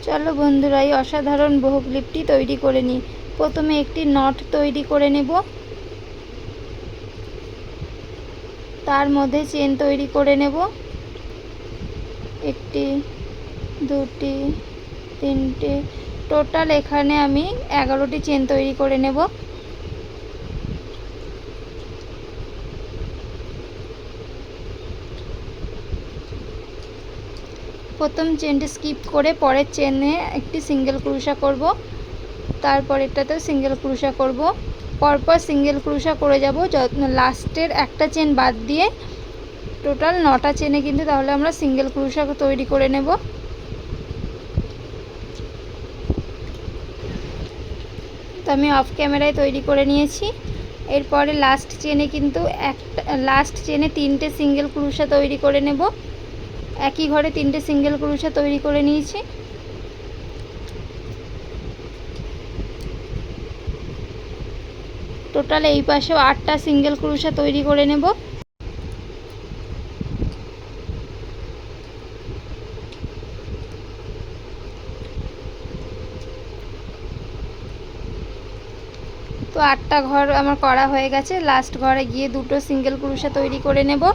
চলো বন্ধুরা, এই অসাধারণ বহু ক্লিপটি তৈরি করে নিই। প্রথমে একটি নট তৈরি করে নেব, তার মধ্যে চেন তৈরি করে নেব। একটি, দুটি, তিনটে, টোটাল এখানে আমি 11টি চেন তৈরি করে নেব। প্রথম চেনটি স্কিপ করে পরের চেনে একটি সিঙ্গেল ক্রোশা করব, তারপরেরটাতেও সিঙ্গেল ক্রোশা করব। পরপর সিঙ্গেল ক্রোশা করে যাব লাস্টের একটা চেন বাদ দিয়ে। টোটাল 9টা চেনে কিন্তু তাহলে আমরা সিঙ্গেল ক্রোশা তৈরি করে নেব। তো আমি অফ ক্যামেরায় তৈরি করে নিয়েছি। এরপরে লাস্ট চেনে কিন্তু লাস্ট চেনে 3টে সিঙ্গেল ক্রোশা তৈরি করে নেব। একই ঘরে 3টে সিঙ্গেল ক্রোশা তৈরি করে নিয়েছি। টোটাল এই পাশেও 8টা সিঙ্গেল ক্রোশা তৈরি করে নেব। তো 8টা ঘর আমার করা হয়ে গেছে। লাস্ট ঘরে গিয়ে 2টো সিঙ্গেল ক্রোশা তৈরি করে নেব।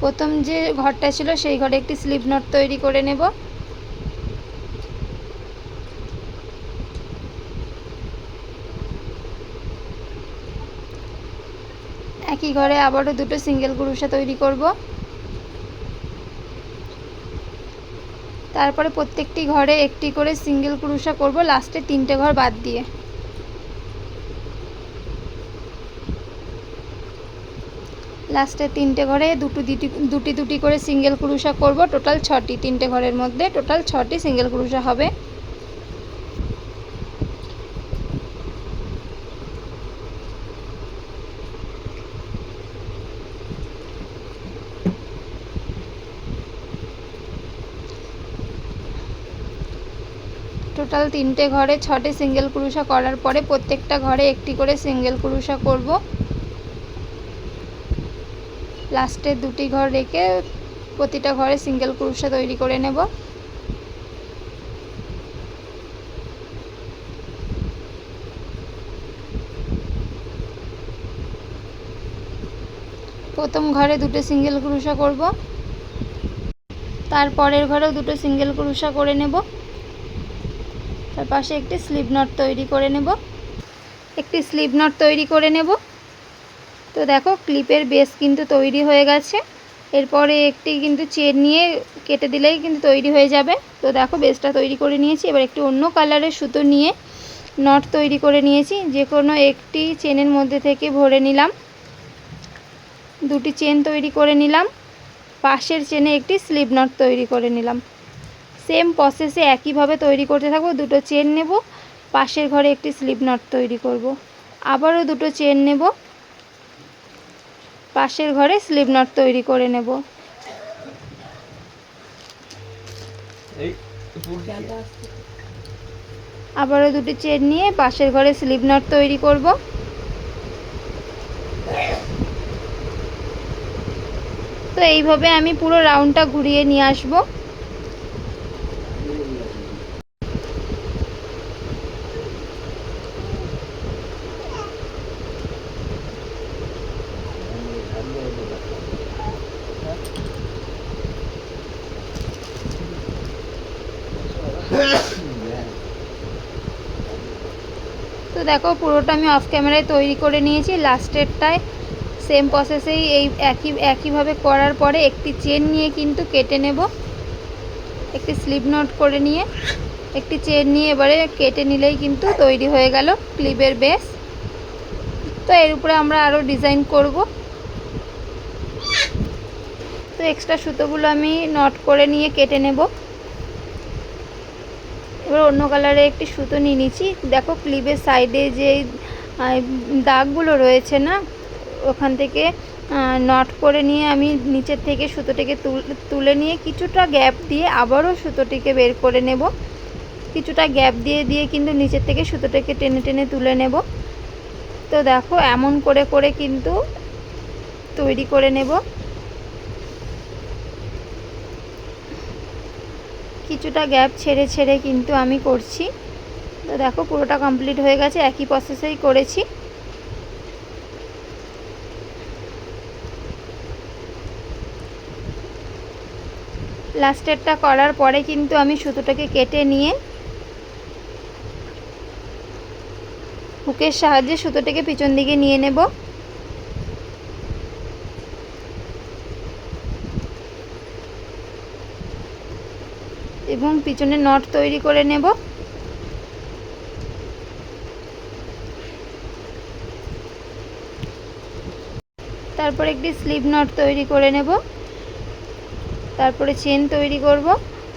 প্রথম যে ঘরটা ছিল সেই ঘরে একটি স্লিপ নট তৈরি করে নেব। একই ঘরে আবারও 2টো সিঙ্গেল ক্রোশা তৈরি করব। তারপরে প্রত্যেকটি ঘরে একটি করে সিঙ্গেল ক্রোশা করব লাস্টে 3টে ঘর বাদ দিয়ে। লাস্টে 3টে ঘরে দুটি করে সিঙ্গেল ক্রোশা করব। টোটাল 6টি, 3টে ঘরের মধ্যে টোটাল 6টি সিঙ্গেল ক্রোশা হবে। টোটাল 3টে ঘরে 6টি সিঙ্গেল ক্রোশা করার পরে প্রত্যেকটা ঘরে একটি করে সিঙ্গেল ক্রোশা করব। লাস্টে 2টি ঘর রেখে প্রতিটা ঘরে সিঙ্গেল ক্রোশা তৈরি করে নেব। প্রথম ঘরে 2টো সিঙ্গেল ক্রোশা করব, তারপরের ঘরেও 2টো সিঙ্গেল ক্রোশা করে নেব। তার পাশে একটি স্লিপ নট তৈরি করে নেব। একটি স্লিপ নট তৈরি করে নেব। তো দেখো ক্লিপের বেস কিন্তু তৈরি হয়ে গেছে। এরপরে একটি কিন্তু চেন নিয়ে কেটে দিলেই কিন্তু তৈরি হয়ে যাবে। তো দেখো বেসটা তৈরি করে নিয়েছি। এবার একটি অন্য কালারের সুতো নিয়ে নট তৈরি করে নিয়েছি। যে কোনো একটি চেনের মধ্যে থেকে ভরে নিলাম, 2টি চেন তৈরি করে নিলাম, পাশের চেনে একটি স্লিপ নট তৈরি করে নিলাম। সেম প্রসেসে একইভাবে তৈরি করতে থাকবো। 2টো চেন নেব, পাশের ঘরে একটি স্লিপ নট তৈরি করব। আবারও 2টো চেন নেব, পাশের ঘরে স্লিপ নট তৈরি করে নেব। আবারও 2টি চেন নিয়ে পাশের ঘরে স্লিপ নট তৈরি করব। তো এইভাবে আমি পুরো রাউন্ডটা ঘুরিয়ে নিয়ে আসব। তো দেখো পুরোটা আমি অফ ক্যামেরায় তৈরি করে নিয়েছি। লাস্টেরটায় সেম প্রসেসেই এই একইভাবে করার পরে একটি চেন নিয়ে কিন্তু কেটে নেব। একটি স্লিপ নট করে নিয়ে একটি চেন নিয়ে এবারে কেটে নিলেই কিন্তু তৈরি হয়ে গেল ক্লিপের বেস। তো এর উপরে আমরা আরও ডিজাইন করব। তো এক্সট্রা সুতোগুলো আমি নট করে নিয়ে কেটে নেব। এবার অন্য কালারে একটি সুতো নিয়ে নিচ্ছি। দেখো ক্লিপের সাইডে যে দাগগুলো রয়েছে না, ওখান থেকে নট করে নিয়ে আমি নিচের থেকে সুতোটিকে তুলে নিয়ে কিছুটা গ্যাপ দিয়ে আবারও সুতোটিকে বের করে নেব। কিছুটা গ্যাপ দিয়ে কিন্তু নিচের থেকে সুতোটাকে টেনে টেনে তুলে নেব। তো দেখো এমন করে করে কিন্তু তৈরি করে নেব। কিছুটা গ্যাপ ছেড়ে ছেড়ে কিন্তু আমি করছি। তো দেখো পুরোটা কমপ্লিট হয়ে গেছে, একই প্রসেসেই করেছি। লাস্টেরটা করার পরে কিন্তু আমি সুতোটাকে কেটে নিয়ে হুকের সাহায্যে সুতোটাকে পিছন দিকে নিয়ে নেব। এবং পিছনে নট তৈরি করে নেব। তারপর একটি স্লিপ নট তৈরি করে নেব। তারপরে চেন তৈরি করব।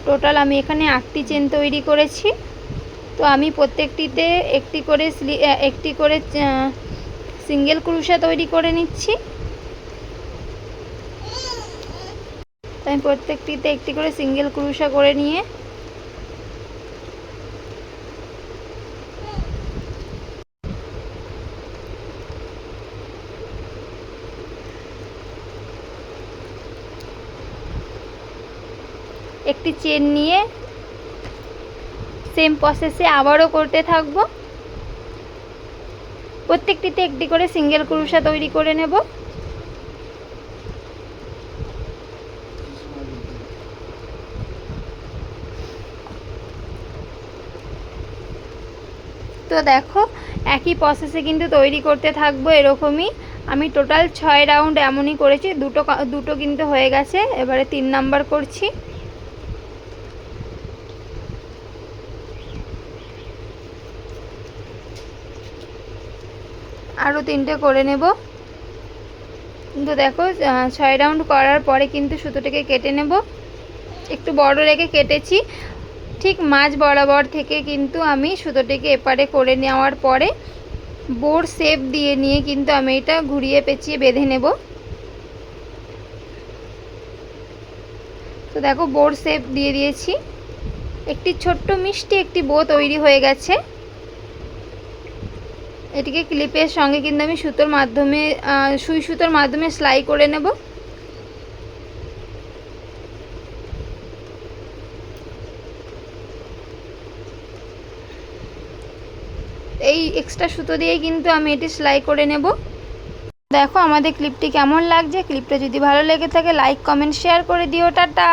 টোটাল আমি এখানে 8টি চেন তৈরি করেছি। তো আমি প্রত্যেকটিতে একটি করে সিঙ্গেল ক্রুশা তৈরি করে নিচ্ছি। তো আমি প্রত্যেকটিতে একটি করে সিঙ্গেল ক্রুশা করে নিয়ে একটি চেন নিয়ে সেম প্রসেসে আবারও করতে থাকব। প্রত্যেকটিতে একটি করে সিঙ্গেল ক্রুশা তৈরি করে নেব। তো দেখো একই প্রসেসে কিন্তু তৈরি করতে থাকবো এরকমই। আমি টোটাল 6 রাউন্ড এমনই করেছি, দুটো কিন্তু হয়ে গেছে। এবারে 3 নাম্বার করছি। আরও 3টে করে নেব। কিন্তু দেখো 6 রাউন্ড করার পরে কিন্তু সুতোটাকে কেটে নেব। একটু বড় রেখে কেটেছি। ঠিক মাঝ বরাবর থেকে কিন্তু আমি সুতোটাকে এপারে করে নেওয়ার পরে বোর শেপ দিয়ে নিয়ে কিন্তু আমি এটা ঘুরিয়ে পেঁচিয়ে বেঁধে নেব। তো দেখো বোর শেপ দিয়ে দিয়েছি। একটি ছোট্ট মিষ্টি একটি বো তৈরি হয়ে গেছে। এটিকে ক্লিপের সঙ্গে কিন্তু আমি সুই সুতোর মাধ্যমে সেলাই করে নেব। এই এক্সট্রা সুতো দিয়ে কিন্তু আমি এটি সেলাই করে নেব। দেখো আমাদের ক্লিপটি কেমন লাগছে। ক্লিপটা যদি ভালো লেগে থাকে লাইক কমেন্ট শেয়ার করে দিও। টাটা।